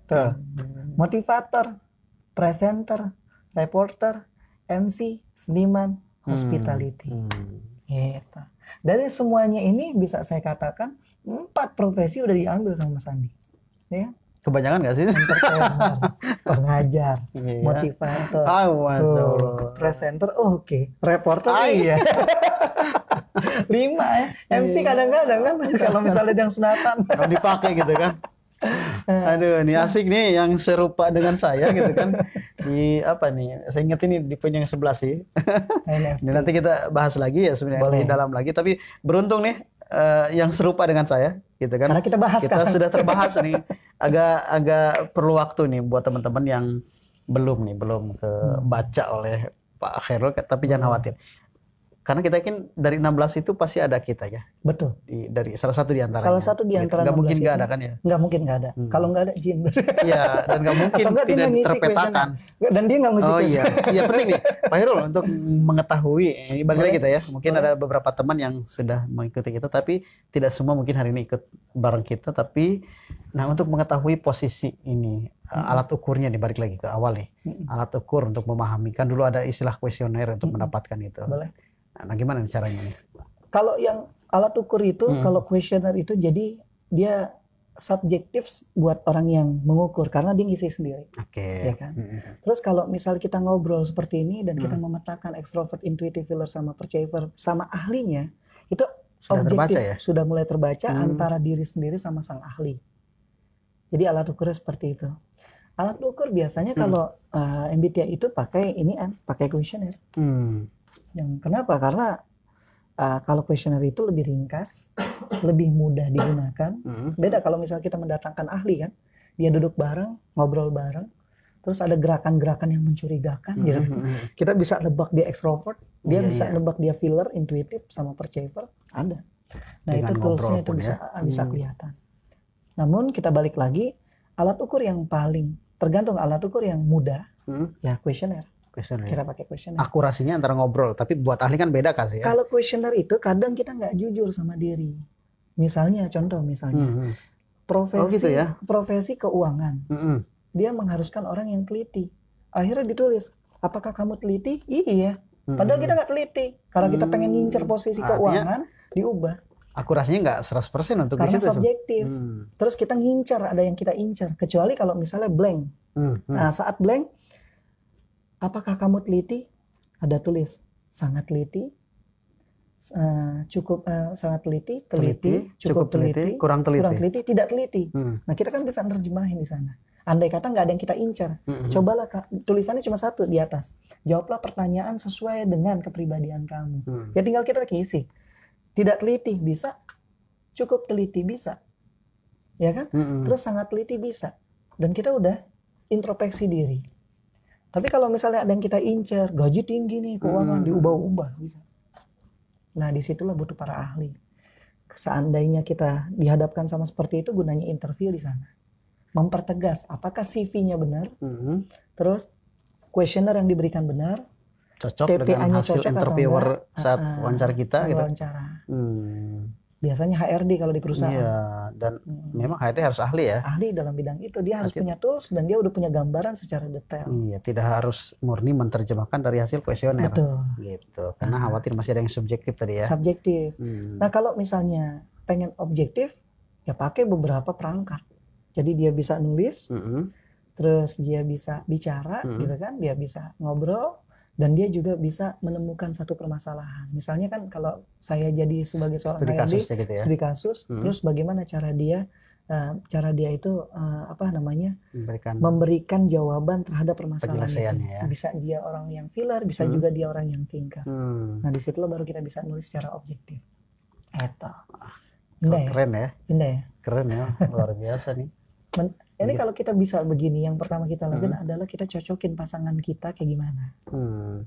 Motivator, presenter, reporter, MC, seniman, hospitality. Gitu. Dari semuanya ini bisa saya katakan 4 profesi udah diambil sama Mas Andi. Ya? Kebanyakan nggak sih? Entertainer, pengajar, motivator, presenter, reporter, iya. 5 ya. MC kadang-kadang kan kalau misalnya yang sunatan. Kalau dipakai gitu kan. Aduh, ini asik nih yang serupa dengan saya gitu kan. Di apa nih? Saya ingat ini di poin yang 11 sih. Nanti kita bahas lagi ya sebenarnya lebih dalam lagi. Tapi beruntung nih yang serupa dengan saya gitu kan. Karena kita sudah terbahas nih. Agak perlu waktu nih buat teman-teman yang belum kebaca oleh Pak Khairul, tapi jangan khawatir. Karena kita yakin dari 16 itu pasti ada kita ya. Betul. Dari salah satu di antaranya. Salah satu di antara Nggak mungkin nggak ada kan ya? Nggak mungkin nggak ada. Kalau nggak ada jin. Iya, dan nggak mungkin tidak terpetakan. Dan dia nggak ngisi. Oh iya, iya penting nih Pak Khairul untuk mengetahui. Ini balik lagi kita ya. Mungkin ada beberapa teman yang sudah mengikuti kita, tapi tidak semua mungkin hari ini ikut bareng kita. Tapi nah untuk mengetahui posisi ini, alat ukurnya dibalik lagi ke awal nih. Alat ukur untuk memahami. Kan dulu ada istilah kuesioner untuk mendapatkan itu. Boleh. Nah, gimana caranya nih? Kalau yang alat ukur itu, kalau kuesioner itu jadi dia subjektif buat orang yang mengukur karena dia ngisi sendiri. Ya kan? Terus kalau misal kita ngobrol seperti ini dan kita memetakan extrovert, intuitive, filler sama perceiver sama ahlinya, itu sudah objektif, sudah mulai terbaca antara diri sendiri sama sang ahli. Jadi alat ukurnya seperti itu. Alat ukur biasanya kalau MBTI itu pakai kuesioner. Yang kenapa? Karena kalau kuesioner itu lebih ringkas, lebih mudah digunakan. Beda kalau misalnya kita mendatangkan ahli kan, dia duduk bareng, ngobrol bareng, terus ada gerakan-gerakan yang mencurigakan. Gitu. Kita bisa nebak dia extrovert, dia bisa nebak dia filler, intuitif, sama perceiver, ada. Nah dengan itu toolsnya itu bisa kelihatan. Namun kita balik lagi, alat ukur yang paling tergantung alat ukur yang mudah, ya kuesioner. Kita pakai kuesioner. Akurasinya antara ngobrol, tapi buat ahli kan beda kan sih ya? Kalau kuesioner itu kadang kita nggak jujur sama diri. Misalnya, profesi keuangan. Dia mengharuskan orang yang teliti. Akhirnya ditulis, apakah kamu teliti? Iya. Padahal kita nggak teliti. Karena kita pengen ngincer posisi keuangan, diubah. Akurasinya nggak 100% untuk karena subjektif. Terus kita ngincer, ada yang kita incer. Kecuali kalau misalnya blank. Nah saat blank, apakah kamu teliti? Ada tulis sangat teliti, sangat teliti, cukup teliti, kurang teliti, tidak teliti. Nah kita kan bisa nerjemahin di sana. Andai kata nggak ada yang kita incar, cobalah tulisannya cuma satu di atas. Jawablah pertanyaan sesuai dengan kepribadian kamu. Ya tinggal kita isi. Tidak teliti bisa, cukup teliti bisa, ya kan? Terus sangat teliti bisa. dan kita udah introspeksi diri. Tapi kalau misalnya ada yang kita incer, gaji tinggi nih, keuangan diubah-ubah bisa. Nah, disitulah butuh para ahli. Seandainya kita dihadapkan sama seperti itu, gunanya interview di sana. Mempertegas apakah CV-nya benar, terus kuesioner yang diberikan benar, cocok dengan hasil interviewer saat wawancara kita gitu. Wawancara. Biasanya HRD kalau di perusahaan. Iya, dan memang HRD harus ahli ya. Ahli dalam bidang itu, dia harus punya tools dan dia udah punya gambaran secara detail. Iya, tidak harus murni menerjemahkan dari hasil kuesioner. Betul. Gitu. Karena khawatir masih ada yang subjektif tadi ya. Subjektif. Nah, kalau misalnya pengen objektif, ya pakai beberapa perangkat. Jadi dia bisa nulis, terus dia bisa bicara, gitu kan? Dia bisa ngobrol. Dan dia juga bisa menemukan satu permasalahan. Misalnya kan kalau saya jadi sebagai seorang HRD, studi kasus, terus bagaimana cara dia itu memberikan jawaban terhadap permasalahan itu. Ya. Bisa dia orang yang filler, bisa juga dia orang yang tingkat. Nah, disitulah baru kita bisa nulis secara objektif. Indah ya? Keren ya? Indah ya? Keren ya, luar biasa nih. Ini kalau kita bisa begini, yang pertama kita lakukan adalah kita cocokin pasangan kita kayak gimana.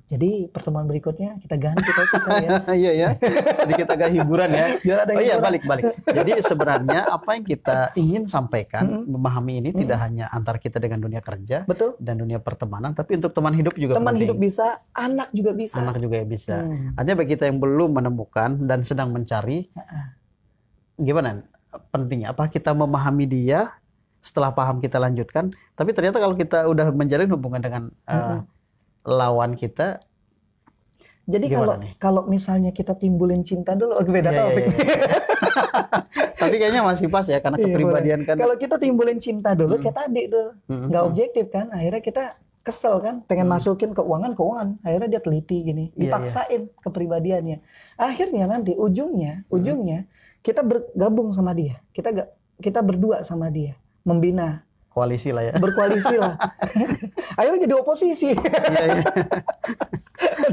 Jadi pertemuan berikutnya kita ganti kita ya. Iya ya, sedikit agak hiburan ya. Iya, balik. Jadi sebenarnya apa yang kita ingin sampaikan, memahami ini tidak hanya antar kita dengan dunia kerja, betul, dan dunia pertemanan, tapi untuk teman hidup juga teman penting. Hidup bisa, anak juga bisa. Anak juga bisa. Artinya bagi kita yang belum menemukan dan sedang mencari, gimana pentingnya? Apa kita memahami dia? Setelah paham kita lanjutkan, tapi ternyata kalau kita udah menjalin hubungan dengan lawan kita, jadi kalau misalnya kita timbulin cinta dulu, beda topik. Tapi kayaknya masih pas ya, karena kepribadian kan. Kalau kita timbulin cinta dulu, kayak tadi tuh, nggak objektif kan, akhirnya kita kesel kan, pengen masukin keuangan, akhirnya dia teliti gini, dipaksain kepribadiannya. Akhirnya nanti ujungnya kita bergabung sama dia, kita berdua sama dia. Membina koalisi lah ya, berkoalisi lah. Akhirnya jadi oposisi.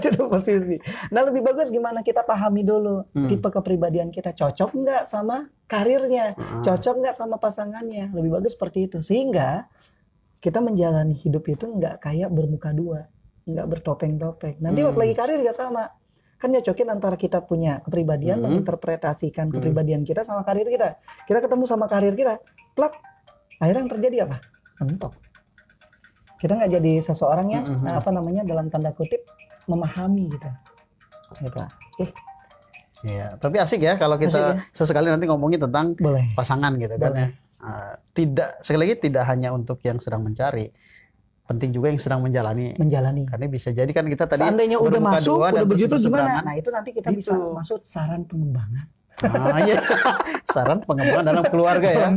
Jadi oposisi. Nah, lebih bagus gimana kita pahami dulu tipe kepribadian kita, cocok nggak sama karirnya, cocok nggak sama pasangannya. Lebih bagus seperti itu, sehingga kita menjalani hidup itu nggak kayak bermuka dua, nggak bertopeng-topeng. Nanti waktu lagi karir nggak sama. Kan nyocokin antara kita punya kepribadian, menginterpretasikan kepribadian kita sama karir kita. Kita ketemu sama karir kita, plak. Akhirnya yang terjadi apa? Mentok. Kita nggak jadi seseorang yang dalam tanda kutip memahami gitu. Iya, tapi asik ya kalau kita sesekali nanti ngomongin tentang pasangan gitu kan ya. Sekali lagi tidak hanya untuk yang sedang mencari, penting juga yang sedang menjalani. Karena bisa jadi kan kita tadi seandainya udah masuk, udah begitu gimana? Nah, itu nanti kita bisa masuk saran pengembangan. Saran pengembangan dalam keluarga ya.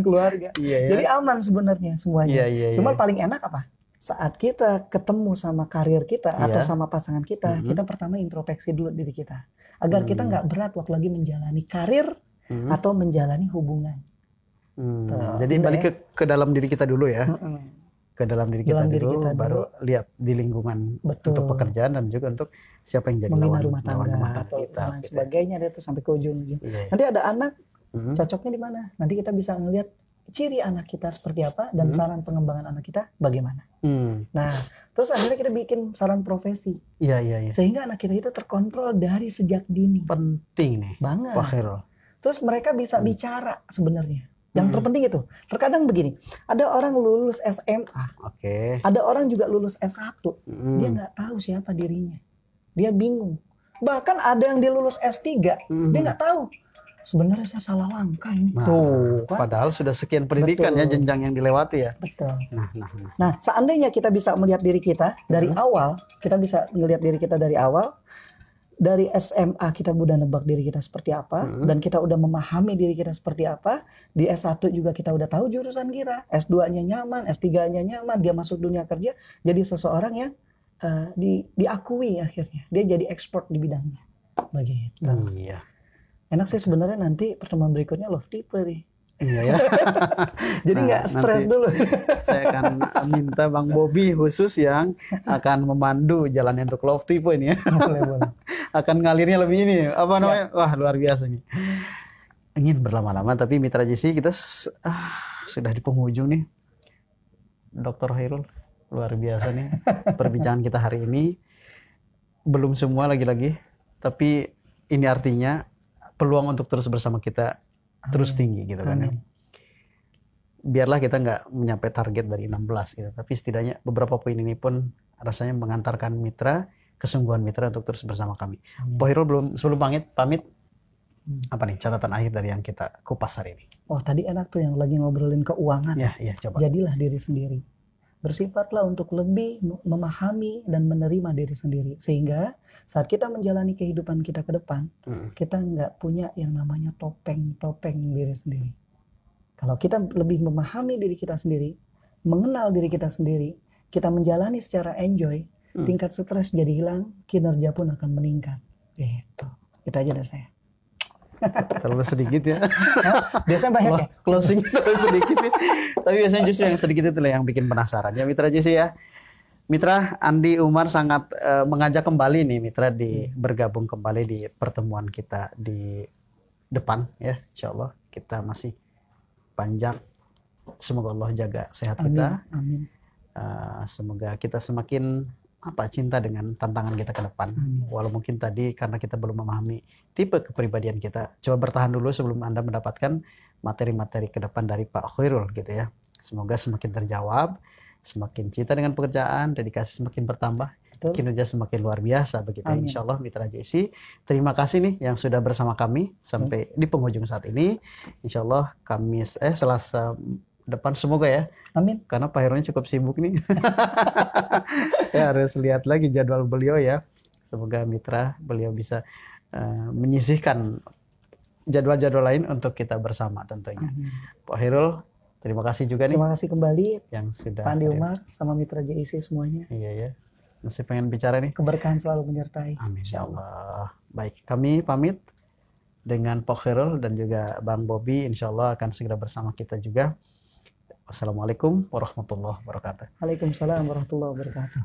Iya, ya. Jadi aman sebenarnya semuanya. Cuma paling enak apa? Saat kita ketemu sama karir kita atau sama pasangan kita, kita pertama introspeksi dulu diri kita. Agar kita nggak berat waktu lagi menjalani karir atau menjalani hubungan. Jadi balik ke dalam diri kita dulu ya. Ke dalam diri kita dulu, baru lihat di lingkungan untuk pekerjaan dan juga untuk siapa yang jadi membina lawan rumah tangga atau kita, dan sebagainya, itu sampai ke ujung. Nanti ada anak, cocoknya di mana? Nanti kita bisa ngelihat ciri anak kita seperti apa dan saran pengembangan anak kita bagaimana. Nah, terus akhirnya kita bikin saran profesi. Sehingga anak kita itu terkontrol dari sejak dini. Penting nih. Banget. Wah, Khairul. Terus mereka bisa bicara sebenarnya. Yang terpenting itu, terkadang begini, ada orang lulus SMA, ada orang juga lulus S1, dia nggak tahu siapa dirinya, dia bingung. Bahkan ada yang dia lulus S3, dia nggak tahu, sebenarnya saya salah langkah ini. Tuh, kan? Padahal sudah sekian pendidikan ya, jenjang yang dilewati ya. Betul. Nah, seandainya kita bisa melihat diri kita dari awal, dari SMA kita udah nebak diri kita seperti apa, dan kita udah memahami diri kita seperti apa. Di S1 juga kita udah tahu jurusan kita, S2-nya nyaman, S3-nya nyaman, dia masuk dunia kerja, jadi seseorang yang diakui akhirnya. Dia jadi expert di bidangnya. Begitu. Enak sih sebenarnya nanti pertemuan berikutnya love tipe nih. Iya ya. Jadi nggak stres dulu. Saya akan minta Bang Bobby khusus yang akan memandu jalannya untuk love tipe ini ya. Boleh. Akan ngalirnya lebih ini, apa namanya? Wah, luar biasa nih. Ingin berlama-lama tapi Mitra JC kita sudah di penghujung nih. Dr. Khairul. Luar biasa nih perbincangan kita hari ini. Belum semua lagi-lagi, tapi ini artinya peluang untuk terus bersama kita terus tinggi gitu kan ya. Biarlah kita nggak mencapai target dari 16 gitu, tapi setidaknya beberapa poin ini pun rasanya mengantarkan mitra, kesungguhan mitra untuk terus bersama kami. Pak Khairul sebelum pamit apa nih catatan akhir dari yang kita kupas hari ini? Oh, tadi enak tuh yang lagi ngobrolin keuangan. Ya, coba. Jadilah diri sendiri. Bersifatlah untuk lebih memahami dan menerima diri sendiri. Sehingga saat kita menjalani kehidupan kita ke depan, kita nggak punya yang namanya topeng diri sendiri. Kalau kita lebih memahami diri kita sendiri, mengenal diri kita sendiri, kita menjalani secara enjoy, tingkat stres jadi hilang, kinerja pun akan meningkat. Gitu. Itu aja dari saya. Terlalu sedikit ya. Biasanya banyak ya. Closing terlalu sedikit. Tapi biasanya justru yang sedikit itu yang bikin penasaran. Ya Mitra JC ya. Mitra Andi Umar sangat mengajak kembali nih Mitra bergabung kembali di pertemuan kita di depan ya. Insya Allah kita masih panjang. Semoga Allah jaga sehat kita. Amin. Semoga kita semakin cinta dengan tantangan kita ke depan. Walau mungkin tadi karena kita belum memahami tipe kepribadian kita. Coba bertahan dulu sebelum Anda mendapatkan materi-materi ke depan dari Pak Khairul gitu ya. Semoga semakin terjawab, semakin cinta dengan pekerjaan, dedikasi semakin bertambah, kinerja semakin luar biasa begitu. Insya Allah Mitra JC, terima kasih nih yang sudah bersama kami sampai di penghujung saat ini. Insya Allah Selasa depan semoga ya. Amin. Karena Pak Khairulnya cukup sibuk nih. Saya harus lihat lagi jadwal beliau ya. Semoga mitra beliau bisa menyisihkan jadwal-jadwal lain untuk kita bersama tentunya. Pak Khairul, terima kasih juga nih. Terima kasih kembali yang sudah Pak Andi Umar sama Mitra JIC semuanya. Iya ya. Masih pengen bicara nih. Keberkahan selalu menyertai. Amin ya Allah. Baik, kami pamit dengan Pak Khairul dan juga Bang Bobi. Insya Allah akan segera bersama kita juga. Wassalamualaikum warahmatullahi wabarakatuh. Waalaikumsalam warahmatullahi wabarakatuh.